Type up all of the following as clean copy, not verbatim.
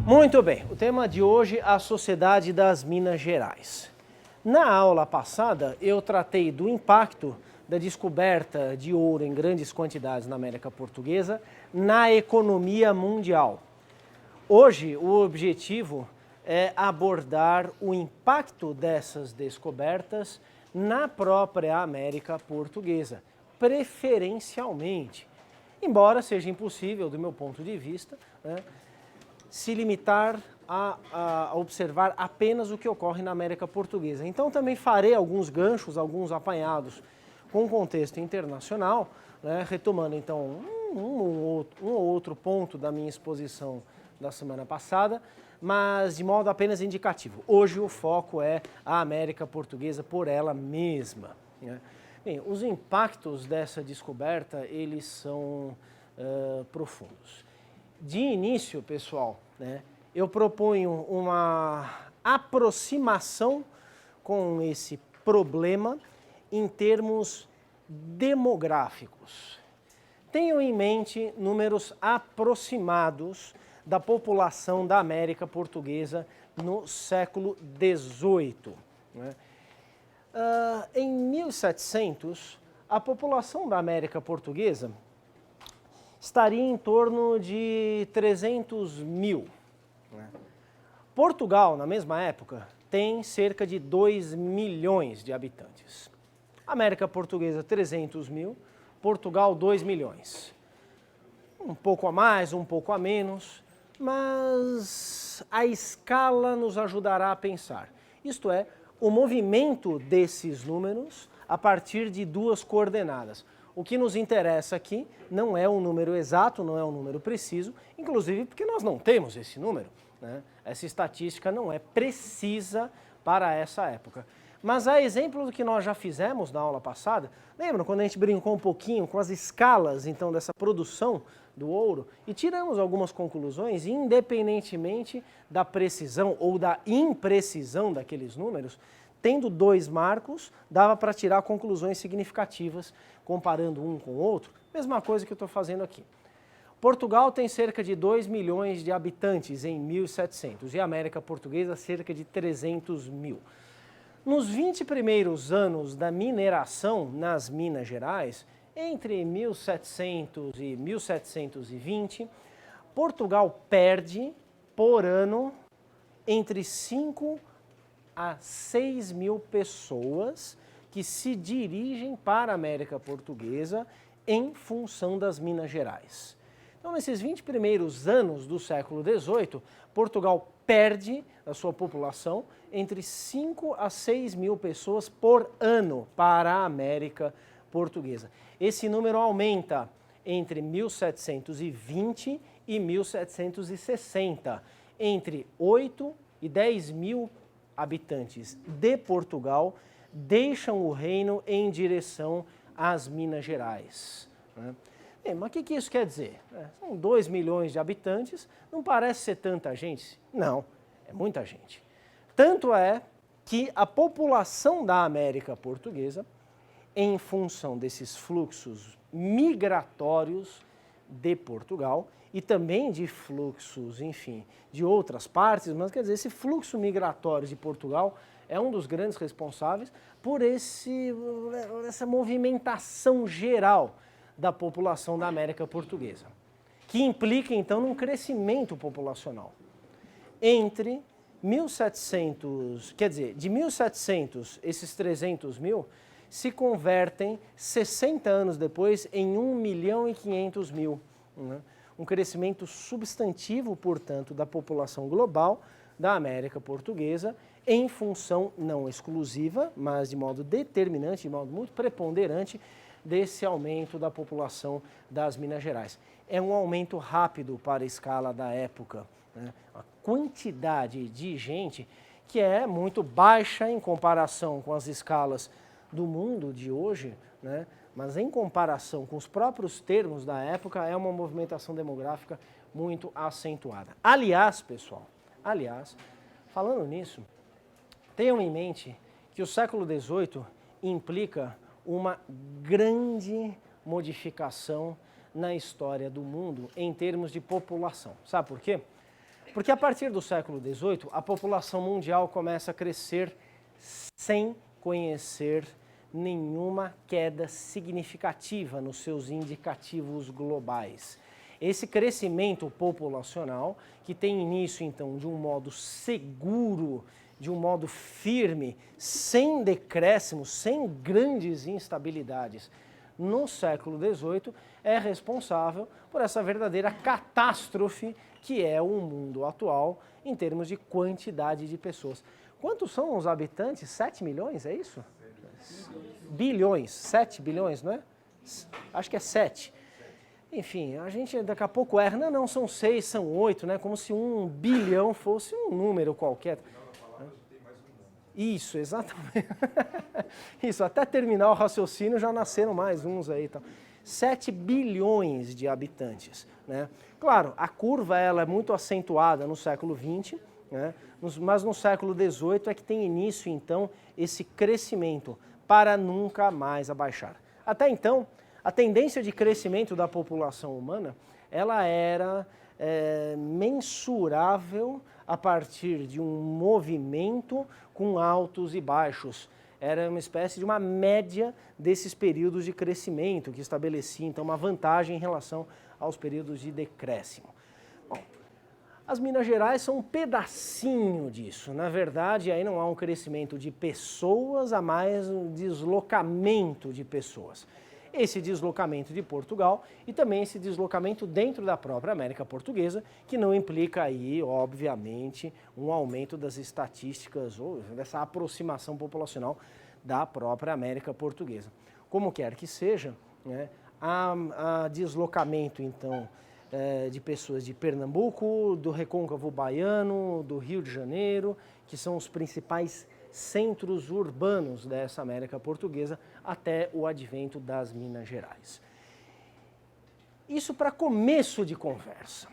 Muito bem, o tema de hoje é a Sociedade das Minas Gerais. Na aula passada, eu tratei do impacto da descoberta de ouro em grandes quantidades na América Portuguesa na economia mundial. Hoje, o objetivo é abordar o impacto dessas descobertas na própria América Portuguesa, preferencialmente, embora seja impossível, do meu ponto de vista, se limitar a observar apenas o que ocorre na América Portuguesa. Então também farei alguns ganchos, alguns apanhados com o contexto internacional, retomando então um ou outro ponto da minha exposição da semana passada, mas de modo apenas indicativo. Hoje o foco é a América Portuguesa por ela mesma. Bem, os impactos dessa descoberta, eles são profundos. De início, pessoal, eu proponho uma aproximação com esse problema em termos demográficos. Tenham em mente números aproximados da população da América Portuguesa no século XVIII. Em 1700, a população da América Portuguesa estaria em torno de 300 mil. Portugal, na mesma época, tem cerca de 2 milhões de habitantes. América Portuguesa, 300 mil, Portugal, 2 milhões. Um pouco a mais, um pouco a menos, mas a escala nos ajudará a pensar. Isto é, o movimento desses números a partir de duas coordenadas. O que nos interessa aqui não é um número exato, não é um número preciso, inclusive porque nós não temos esse número. Essa estatística não é precisa para essa época. Mas a exemplo do que nós já fizemos na aula passada, lembram quando a gente brincou um pouquinho com as escalas então dessa produção do ouro e tiramos algumas conclusões, independentemente da precisão ou da imprecisão daqueles números, tendo dois marcos, dava para tirar conclusões significativas comparando um com o outro. Mesma coisa que eu estou fazendo aqui. Portugal tem cerca de 2 milhões de habitantes em 1700 e a América Portuguesa cerca de 300 mil. Nos 20 primeiros anos da mineração nas Minas Gerais, entre 1700 e 1720, Portugal perde por ano entre 5 a 6 mil pessoas que se dirigem para a América Portuguesa em função das Minas Gerais. Então, nesses 20 primeiros anos do século XVIII, Portugal perde a sua população entre 5 a 6 mil pessoas por ano para a América Portuguesa. Esse número aumenta entre 1720 e 1760, entre 8 e 10 mil habitantes de Portugal deixam o reino em direção às Minas Gerais. Mas o que isso quer dizer? São 2 milhões de habitantes, não parece ser tanta gente? Não, é muita gente. Tanto é que a população da América Portuguesa, em função desses fluxos migratórios de Portugal e também de fluxos, enfim, de outras partes, mas quer dizer, esse fluxo migratório de Portugal é um dos grandes responsáveis por essa movimentação geral da população da América Portuguesa, que implica então num crescimento populacional. Entre 1700, quer dizer, de 1700, esses 300 mil se convertem 60 anos depois em 1 milhão e 500 mil. Um crescimento substantivo, portanto, da população global da América Portuguesa, em função não exclusiva, mas de modo determinante, de modo muito preponderante, desse aumento da população das Minas Gerais. É um aumento rápido para a escala da época. A quantidade de gente que é muito baixa em comparação com as escalas do mundo de hoje, mas em comparação com os próprios termos da época, é uma movimentação demográfica muito acentuada. Aliás, pessoal, falando nisso, tenham em mente que o século XVIII implica uma grande modificação na história do mundo em termos de população. Sabe por quê? Porque a partir do século XVIII, a população mundial começa a crescer sem conhecer nenhuma queda significativa nos seus indicativos globais. Esse crescimento populacional, que tem início então de um modo seguro, de um modo firme, sem decréscimos, sem grandes instabilidades, no século XVIII, é responsável por essa verdadeira catástrofe que é o mundo atual em termos de quantidade de pessoas. Quantos são os habitantes? 7 milhões, é isso? Bilhões, 7 bilhões, não é? Acho que é 7. Enfim, a gente daqui a pouco erra, não, são 6, são 8, né? Como se 1 bilhão fosse um número qualquer. Isso, exatamente. Isso, até terminar o raciocínio já nasceram mais uns aí. Então. 7 bilhões de habitantes, né? Claro, a curva ela é muito acentuada no século XX, né? Mas no século XVIII é que tem início, então, esse crescimento para nunca mais abaixar. Até então, a tendência de crescimento da população humana, ela era mensurável a partir de um movimento com altos e baixos. Era uma espécie de uma média desses períodos de crescimento, que estabelecia, então, uma vantagem em relação aos períodos de decréscimo. Bom, as Minas Gerais são um pedacinho disso. Na verdade, aí não há um crescimento de pessoas, há mais um deslocamento de pessoas. Esse deslocamento de Portugal e também esse deslocamento dentro da própria América Portuguesa, que não implica aí, obviamente, um aumento das estatísticas ou dessa aproximação populacional da própria América Portuguesa. Como quer que seja, né, há deslocamento, então, de pessoas de Pernambuco, do Recôncavo Baiano, do Rio de Janeiro, que são os principais centros urbanos dessa América Portuguesa, até o advento das Minas Gerais. Isso para começo de conversa.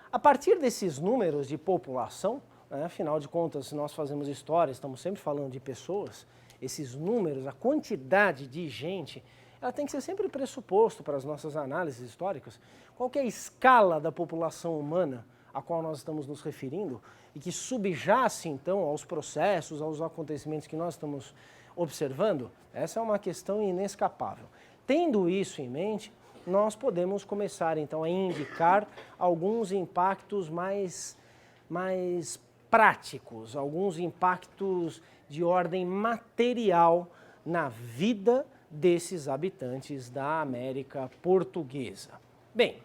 A partir desses números de população, né, afinal de contas, se nós fazemos história, estamos sempre falando de pessoas, esses números, a quantidade de gente, ela tem que ser sempre pressuposto para as nossas análises históricas. Qual que é a escala da população humana a qual nós estamos nos referindo e que subjace, então, aos processos, aos acontecimentos que nós estamos observando? Essa é uma questão inescapável. Tendo isso em mente, nós podemos começar, então, a indicar alguns impactos mais práticos, alguns impactos de ordem material na vida desses habitantes da América Portuguesa. Bem,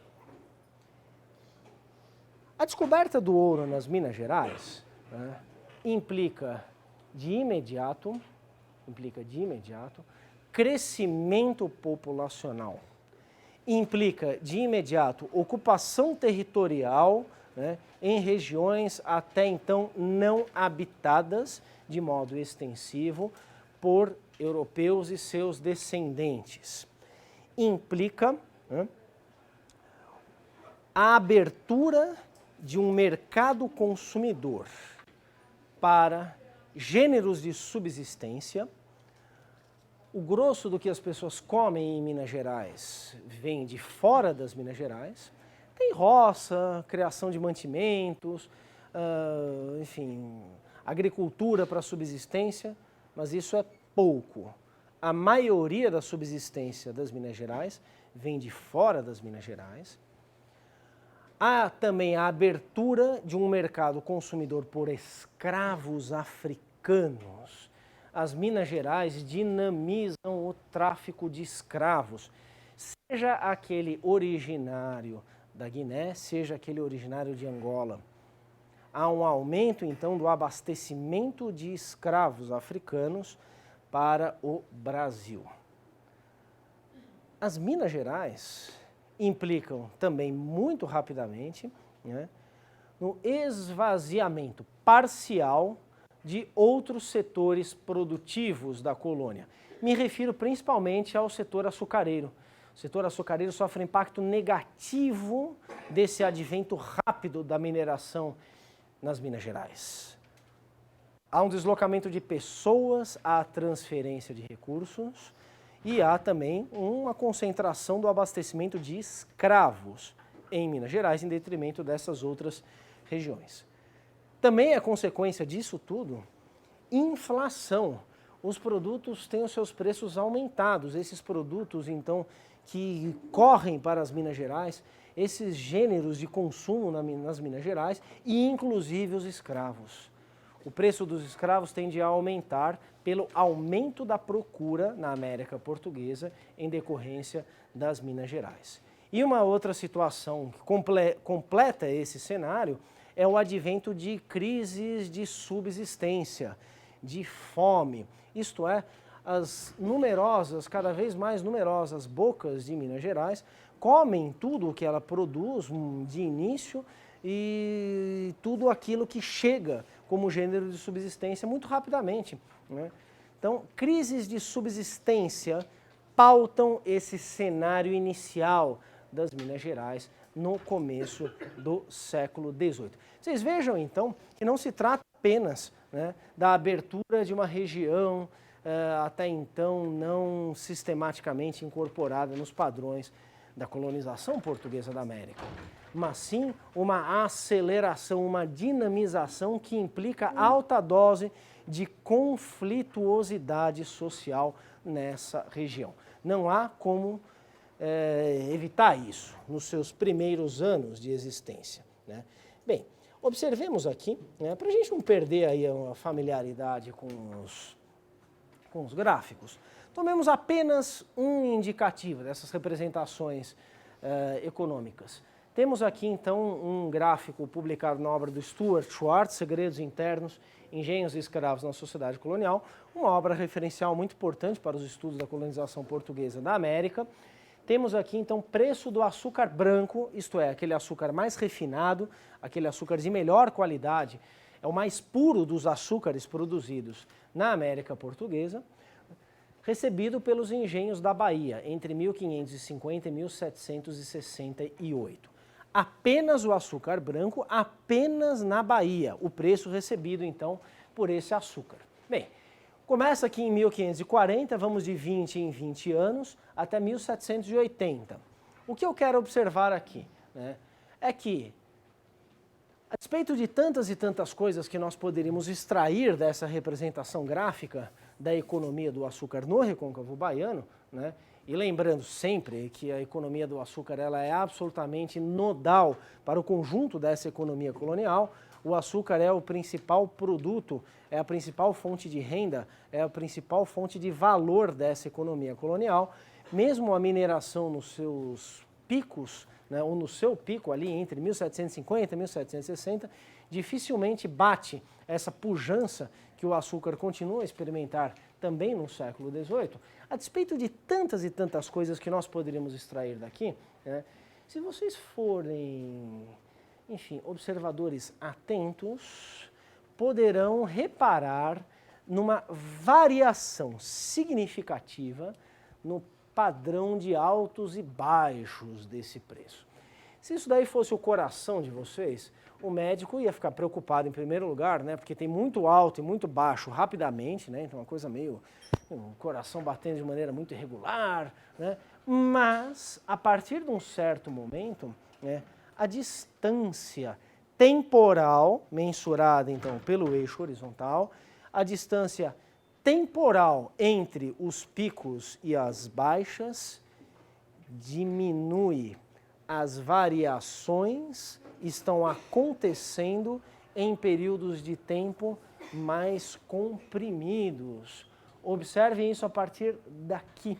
a descoberta do ouro nas Minas Gerais, né, implica de imediato crescimento populacional, implica de imediato ocupação territorial, né, em regiões até então não habitadas de modo extensivo por europeus e seus descendentes. Implica, né, a abertura de um mercado consumidor para gêneros de subsistência. O grosso do que as pessoas comem em Minas Gerais vem de fora das Minas Gerais. Tem roça, criação de mantimentos, enfim, agricultura para subsistência, mas isso é pouco. A maioria da subsistência das Minas Gerais vem de fora das Minas Gerais. Há também a abertura de um mercado consumidor por escravos africanos. As Minas Gerais dinamizam o tráfico de escravos, seja aquele originário da Guiné, seja aquele originário de Angola. Há um aumento, então, do abastecimento de escravos africanos para o Brasil. As Minas Gerais implicam também muito rapidamente, né, no esvaziamento parcial de outros setores produtivos da colônia. Me refiro principalmente ao setor açucareiro. O setor açucareiro sofre impacto negativo desse advento rápido da mineração nas Minas Gerais. Há um deslocamento de pessoas, há transferência de recursos e há também uma concentração do abastecimento de escravos em Minas Gerais, em detrimento dessas outras regiões. Também é consequência disso tudo, inflação. Os produtos têm os seus preços aumentados. Esses produtos, então, que correm para as Minas Gerais, esses gêneros de consumo nas Minas Gerais e inclusive os escravos. O preço dos escravos tende a aumentar pelo aumento da procura na América Portuguesa em decorrência das Minas Gerais. E uma outra situação que completa esse cenário é o advento de crises de subsistência, de fome, isto é, as numerosas, cada vez mais numerosas bocas de Minas Gerais comem tudo o que ela produz de início e tudo aquilo que chega como gênero de subsistência muito rapidamente, né? Então, crises de subsistência pautam esse cenário inicial das Minas Gerais no começo do século XVIII. Vocês vejam, então, que não se trata apenas, né, da abertura de uma região até então não sistematicamente incorporada nos padrões da colonização portuguesa da América, mas sim uma aceleração, uma dinamização que implica alta dose de conflituosidade social nessa região. Não há como evitar isso nos seus primeiros anos de existência, né? Bem, observemos aqui, né, para a gente não perder aí a familiaridade com os gráficos, tomemos apenas um indicativo dessas representações econômicas. Temos aqui, então, um gráfico publicado na obra do Stuart Schwartz, Segredos Internos, Engenhos e Escravos na Sociedade Colonial, uma obra referencial muito importante para os estudos da colonização portuguesa da América. Temos aqui, então, preço do açúcar branco, isto é, aquele açúcar mais refinado, aquele açúcar de melhor qualidade, é o mais puro dos açúcares produzidos na América Portuguesa, recebido pelos engenhos da Bahia, entre 1550 e 1768. Apenas o açúcar branco, apenas na Bahia, o preço recebido, então, por esse açúcar. Bem, começa aqui em 1540, vamos de 20 em 20 anos, até 1780. O que eu quero observar aqui, né, é que, a despeito de tantas e tantas coisas que nós poderíamos extrair dessa representação gráfica da economia do açúcar no recôncavo baiano, né, e lembrando sempre que a economia do açúcar ela é absolutamente nodal para o conjunto dessa economia colonial, o açúcar é o principal produto, é a principal fonte de renda, é a principal fonte de valor dessa economia colonial, mesmo a mineração nos seus picos, né, ou no seu pico ali entre 1750 e 1760, dificilmente bate essa pujança que o açúcar continua a experimentar também no século XVIII. A despeito de tantas e tantas coisas que nós poderíamos extrair daqui, né, se vocês forem, enfim, observadores atentos, poderão reparar numa variação significativa no padrão de altos e baixos desse preço. Se isso daí fosse o coração de vocês, o médico ia ficar preocupado em primeiro lugar, né, porque tem muito alto e muito baixo rapidamente, né, então uma coisa meio, o coração batendo de maneira muito irregular, né, mas a partir de um certo momento, né, a distância temporal, mensurada então pelo eixo horizontal, a distância temporal entre os picos e as baixas diminui. As variações estão acontecendo em períodos de tempo mais comprimidos. Observem isso a partir daqui.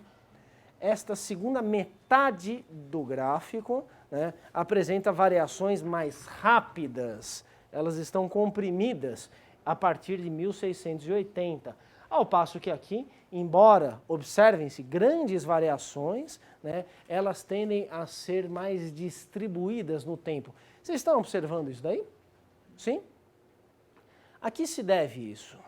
Esta segunda metade do gráfico, né, apresenta variações mais rápidas. Elas estão comprimidas a partir de 1680. Ao passo que aqui, embora observem-se grandes variações, né, elas tendem a ser mais distribuídas no tempo. Vocês estão observando isso daí? Sim? A que se deve isso?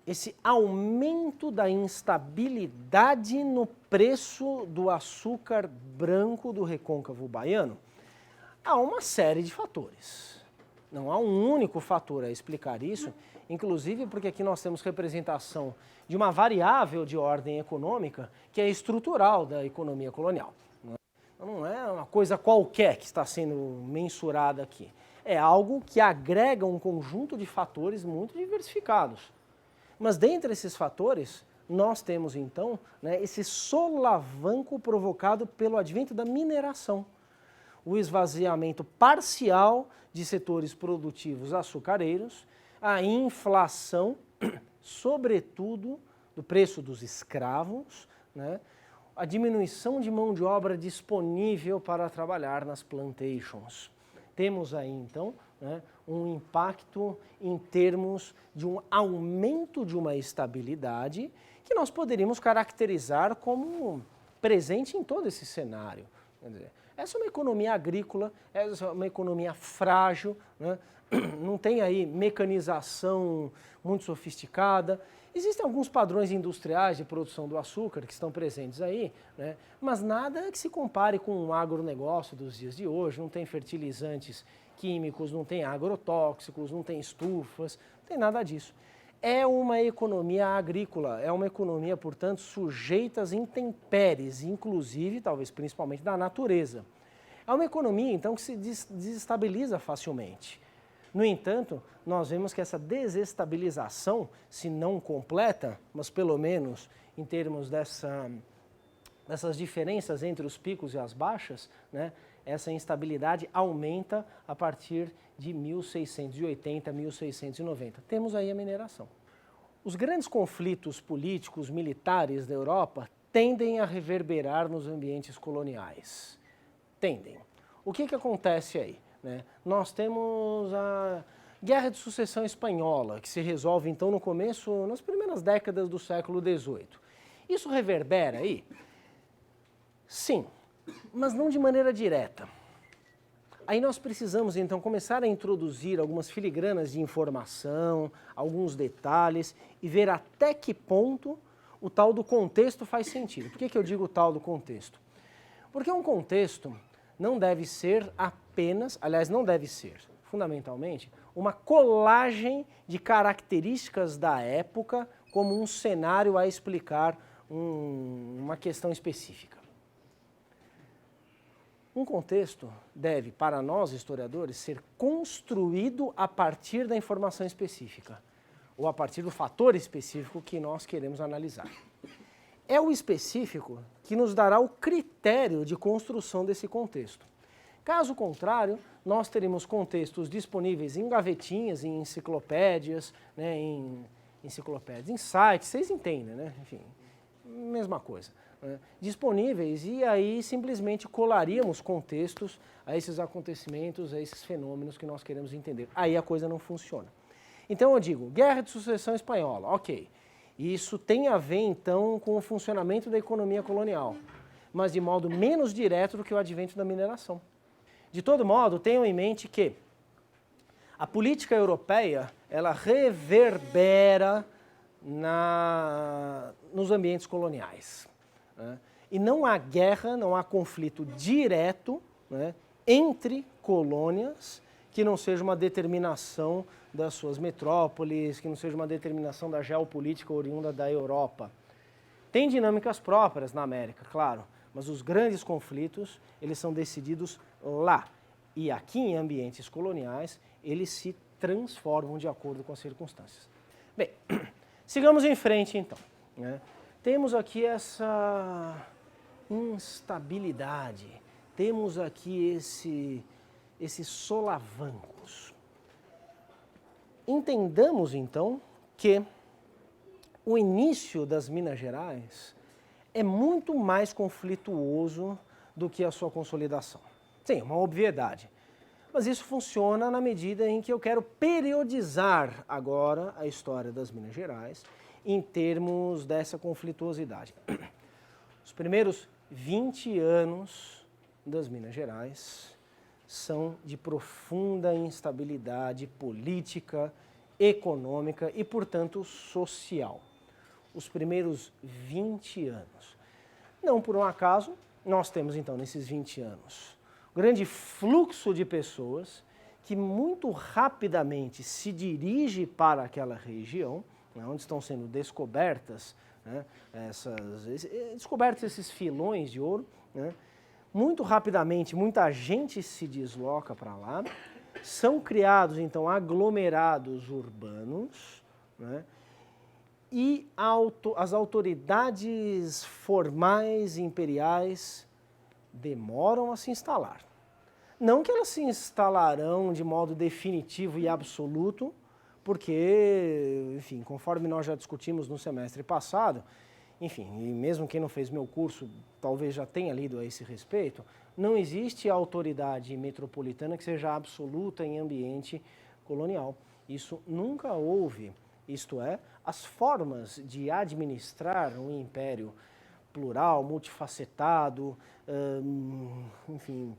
Esse aumento da instabilidade no preço do açúcar branco do recôncavo baiano? Há uma série de fatores. Não há um único fator a explicar isso, inclusive porque aqui nós temos representação de uma variável de ordem econômica que é estrutural da economia colonial. Não é uma coisa qualquer que está sendo mensurada aqui. É algo que agrega um conjunto de fatores muito diversificados. Mas dentre esses fatores, nós temos então, né, esse solavanco provocado pelo advento da mineração. O esvaziamento parcial de setores produtivos açucareiros, a inflação, sobretudo do preço dos escravos, né, a diminuição de mão de obra disponível para trabalhar nas plantations. Temos aí, então, né, um impacto em termos de um aumento de uma estabilidade que nós poderíamos caracterizar como presente em todo esse cenário. Quer dizer, essa é uma economia agrícola, essa é uma economia frágil, né, não tem aí mecanização muito sofisticada. Existem alguns padrões industriais de produção do açúcar que estão presentes aí, né? Mas nada que se compare com o agronegócio dos dias de hoje. Não tem fertilizantes químicos, não tem agrotóxicos, não tem estufas, não tem nada disso. É uma economia agrícola, é uma economia, portanto, sujeita às intempéries, inclusive, talvez principalmente, da natureza. É uma economia, então, que se desestabiliza facilmente. No entanto, nós vemos que essa desestabilização, se não completa, mas pelo menos em termos dessas diferenças entre os picos e as baixas, né, essa instabilidade aumenta a partir de 1680, 1690. Temos aí a mineração. Os grandes conflitos políticos, militares da Europa tendem a reverberar nos ambientes coloniais. Tendem. O que acontece aí? Né? Nós temos a Guerra de Sucessão Espanhola, que se resolve então no começo, nas primeiras décadas do século XVIII. Isso reverbera aí? Sim, mas não de maneira direta. Aí nós precisamos então começar a introduzir algumas filigranas de informação, alguns detalhes e ver até que ponto o tal do contexto faz sentido. Por que eu digo o tal do contexto? Porque um contexto não deve ser apenas, aliás, não deve ser, fundamentalmente, uma colagem de características da época como um cenário a explicar uma questão específica. Um contexto deve, para nós historiadores, ser construído a partir da informação específica, ou a partir do fator específico que nós queremos analisar. É o específico que nos dará o critério de construção desse contexto. Caso contrário, nós teremos contextos disponíveis em gavetinhas, em enciclopédias, né, em sites, vocês entendem, né? Enfim, mesma coisa. Né? Disponíveis e aí simplesmente colaríamos contextos a esses acontecimentos, a esses fenômenos que nós queremos entender. Aí a coisa não funciona. Então eu digo, Guerra de Sucessão Espanhola, ok. Isso tem a ver, então, com o funcionamento da economia colonial, mas de modo menos direto do que o advento da mineração. De todo modo, tenham em mente que a política europeia, ela reverbera nos ambientes coloniais. Né? E não há guerra, não há conflito direto, né, entre colônias que não seja uma determinação das suas metrópoles, que não seja uma determinação da geopolítica oriunda da Europa. Tem dinâmicas próprias na América, claro, mas os grandes conflitos, eles são decididos lá. E aqui em ambientes coloniais, eles se transformam de acordo com as circunstâncias. Bem, sigamos em frente então. Né? Temos aqui essa instabilidade, temos aqui esses solavancos. Entendamos, então, que o início das Minas Gerais é muito mais conflituoso do que a sua consolidação. Sim, uma obviedade. Mas isso funciona na medida em que eu quero periodizar agora a história das Minas Gerais em termos dessa conflituosidade. Os primeiros 20 anos das Minas Gerais são de profunda instabilidade política, econômica e, portanto, social. Os primeiros 20 anos. Não por um acaso, nós temos então nesses 20 anos um grande fluxo de pessoas que muito rapidamente se dirige para aquela região, né, onde estão sendo descobertos esses filões de ouro, né, Muito rapidamente, muita gente se desloca para lá, são criados, então, aglomerados urbanos, né? E as autoridades formais imperiais demoram a se instalar. Não que elas se instalarão de modo definitivo e absoluto, porque, enfim, conforme nós já discutimos no semestre passado, enfim, e mesmo quem não fez meu curso talvez já tenha lido a esse respeito, não existe autoridade metropolitana que seja absoluta em ambiente colonial. Isso nunca houve. Isto é, as formas de administrar um império plural, multifacetado, enfim,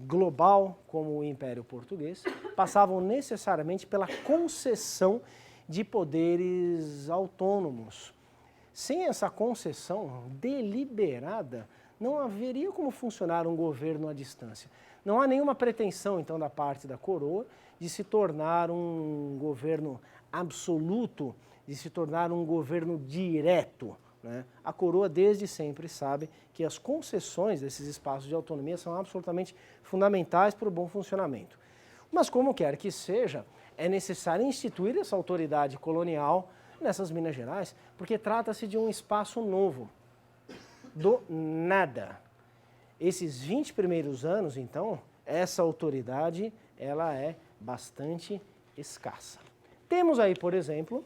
global como o Império Português, passavam necessariamente pela concessão de poderes autônomos. Sem essa concessão deliberada, não haveria como funcionar um governo à distância. Não há nenhuma pretensão, então, da parte da coroa de se tornar um governo absoluto, de se tornar um governo direto, né? A coroa desde sempre sabe que as concessões desses espaços de autonomia são absolutamente fundamentais para o bom funcionamento. Mas como quer que seja, é necessário instituir essa autoridade colonial nessas Minas Gerais, porque trata-se de um espaço novo, do nada. Esses 20 primeiros anos, então, essa autoridade ela é bastante escassa. Temos aí, por exemplo,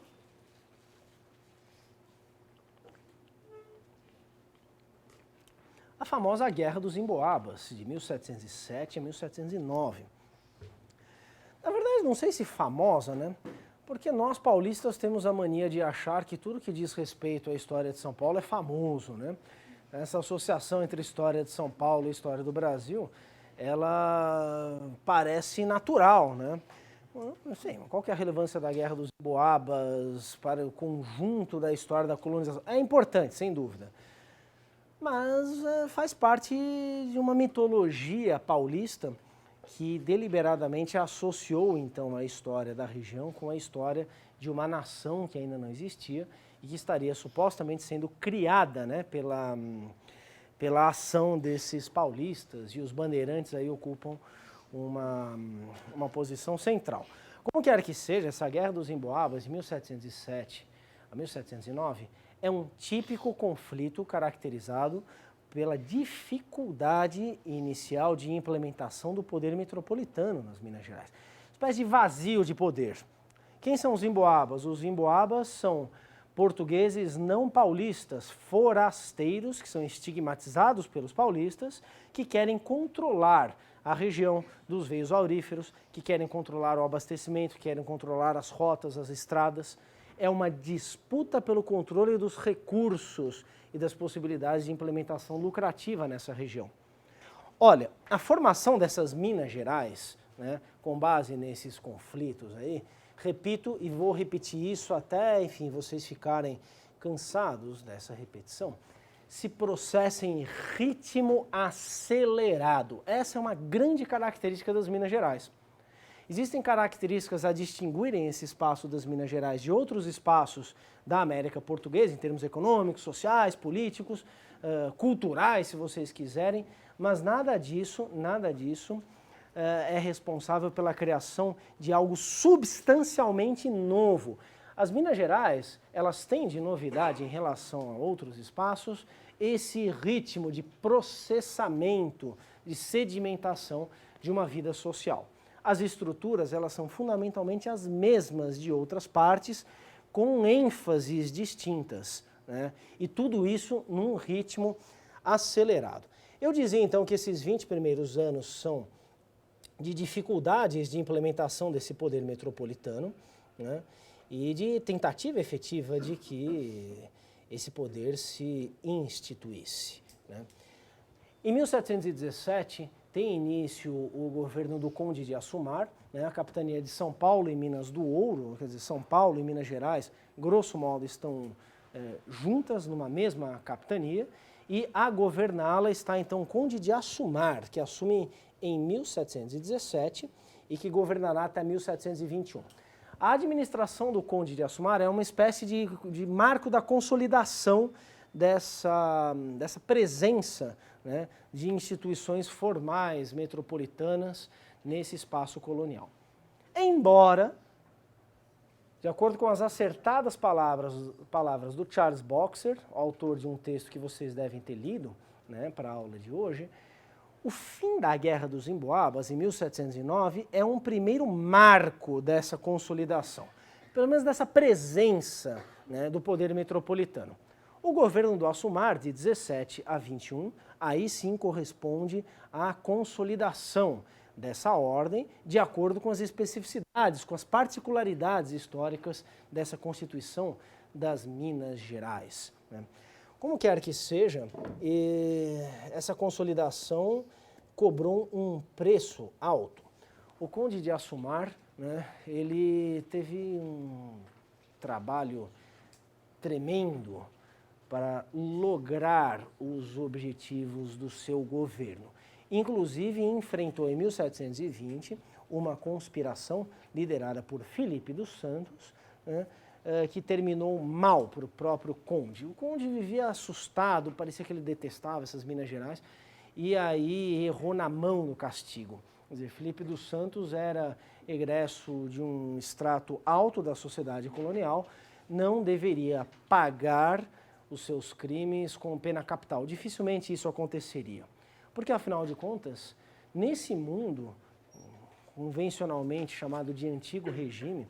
a famosa Guerra dos Emboabas, de 1707 a 1709. Na verdade, não sei se famosa, né? Porque nós paulistas temos a mania de achar que tudo que diz respeito à história de São Paulo é famoso, né? Essa associação entre a história de São Paulo e a história do Brasil, ela parece natural, né? Assim, qual que é a relevância da Guerra dos Emboabas para o conjunto da história da colonização? É importante, sem dúvida. Mas faz parte de uma mitologia paulista que deliberadamente associou, então, a história da região com a história de uma nação que ainda não existia e que estaria supostamente sendo criada, né, pela ação desses paulistas, e os bandeirantes aí ocupam uma posição central. Como quer que seja, essa Guerra dos Emboabas, de 1707 a 1709, é um típico conflito caracterizado pela dificuldade inicial de implementação do poder metropolitano nas Minas Gerais. Uma espécie de vazio de poder. Quem são os Emboabas? Os Emboabas são portugueses não paulistas, forasteiros, que são estigmatizados pelos paulistas, que querem controlar a região dos veios auríferos, que querem controlar o abastecimento, que querem controlar as rotas, as estradas. É uma disputa pelo controle dos recursos e das possibilidades de implementação lucrativa nessa região. Olha, a formação dessas Minas Gerais, né, com base nesses conflitos aí, repito e vou repetir isso até, enfim, vocês ficarem cansados dessa repetição, se processa em ritmo acelerado. Essa é uma grande característica das Minas Gerais. Existem características a distinguirem esse espaço das Minas Gerais de outros espaços da América Portuguesa, em termos econômicos, sociais, políticos, culturais, se vocês quiserem, mas nada disso é responsável pela criação de algo substancialmente novo. As Minas Gerais, elas têm de novidade em relação a outros espaços esse ritmo de processamento, de sedimentação de uma vida social. As estruturas, elas são fundamentalmente as mesmas de outras partes, com ênfases distintas, né? E tudo isso num ritmo acelerado. Eu dizia então que esses 20 primeiros anos são de dificuldades de implementação desse poder metropolitano, né? E de tentativa efetiva de que esse poder se instituísse, né? Em 1717, tem início o governo do Conde de Assumar, né, a capitania de São Paulo e Minas do Ouro, quer dizer, São Paulo e Minas Gerais, grosso modo, estão juntas numa mesma capitania, e a governá-la está então o Conde de Assumar, que assume em 1717 e que governará até 1721. A administração do Conde de Assumar é uma espécie de marco da consolidação dessa presença, né, de instituições formais metropolitanas nesse espaço colonial. Embora, de acordo com as acertadas palavras do Charles Boxer, autor de um texto que vocês devem ter lido, né, para a aula de hoje, o fim da Guerra dos Emboabas, em 1709, é um primeiro marco dessa consolidação, pelo menos dessa presença, né, do poder metropolitano. O governo do Assumar, de 17 a 21, aí sim corresponde à consolidação dessa ordem, de acordo com as especificidades, com as particularidades históricas dessa Constituição das Minas Gerais, né? Como quer que seja, essa consolidação cobrou um preço alto. O Conde de Assumar, né, ele teve um trabalho tremendo para lograr os objetivos do seu governo. Inclusive, enfrentou em 1720 uma conspiração liderada por Filipe dos Santos, né, que terminou mal para o próprio conde. O conde vivia assustado, parecia que ele detestava essas Minas Gerais, e aí errou na mão do castigo. Quer dizer, Filipe dos Santos era egresso de um extrato alto da sociedade colonial, não deveria pagar os seus crimes com pena capital. Dificilmente isso aconteceria. Porque, afinal de contas, nesse mundo convencionalmente chamado de antigo regime,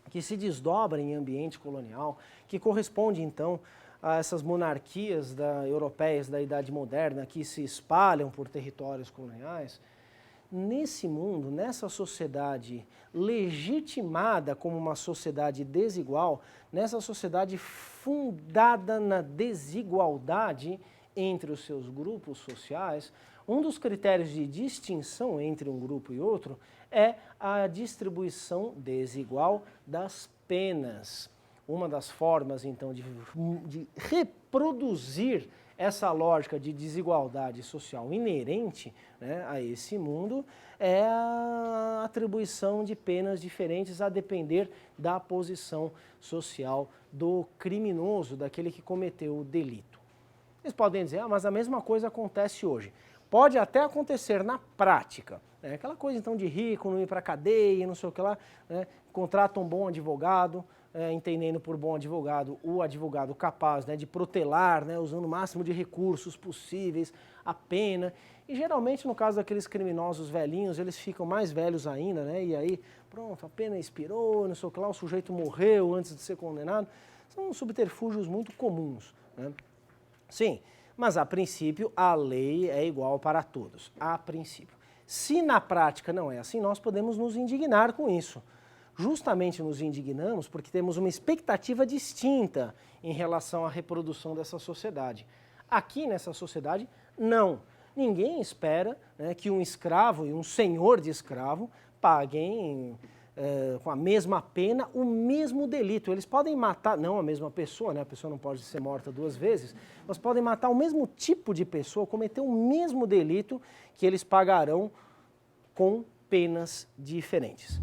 que se desdobra em ambiente colonial, que corresponde, então, a essas monarquias europeias da Idade Moderna que se espalham por territórios coloniais, nesse mundo, nessa sociedade legitimada como uma sociedade desigual, nessa sociedade fundada na desigualdade entre os seus grupos sociais, um dos critérios de distinção entre um grupo e outro é a distribuição desigual das penas. Uma das formas, então, de reproduzir essa lógica de desigualdade social inerente, né, a esse mundo é a atribuição de penas diferentes a depender da posição social do criminoso, daquele que cometeu o delito. Vocês podem dizer, mas a mesma coisa acontece hoje. Pode até acontecer na prática, né? Aquela coisa então de rico não ir para a cadeia, não sei o que lá, né? Contrata um bom advogado, entendendo por bom advogado o advogado capaz, né, de protelar, né, usando o máximo de recursos possíveis a pena. E geralmente no caso daqueles criminosos velhinhos, eles ficam mais velhos ainda, né? E aí, pronto, a pena expirou, não sei o que lá, o sujeito morreu antes de ser condenado. São subterfúgios muito comuns, né? Sim, mas a princípio a lei é igual para todos, a princípio. Se na prática não é assim, nós podemos nos indignar com isso. Justamente nos indignamos porque temos uma expectativa distinta em relação à reprodução dessa sociedade. Aqui nessa sociedade, não. Ninguém espera, né, que um escravo e um senhor de escravo paguem com a mesma pena o mesmo delito. Eles podem matar, não a mesma pessoa, né, a pessoa não pode ser morta duas vezes, mas podem matar o mesmo tipo de pessoa, cometer o mesmo delito que eles pagarão com penas diferentes.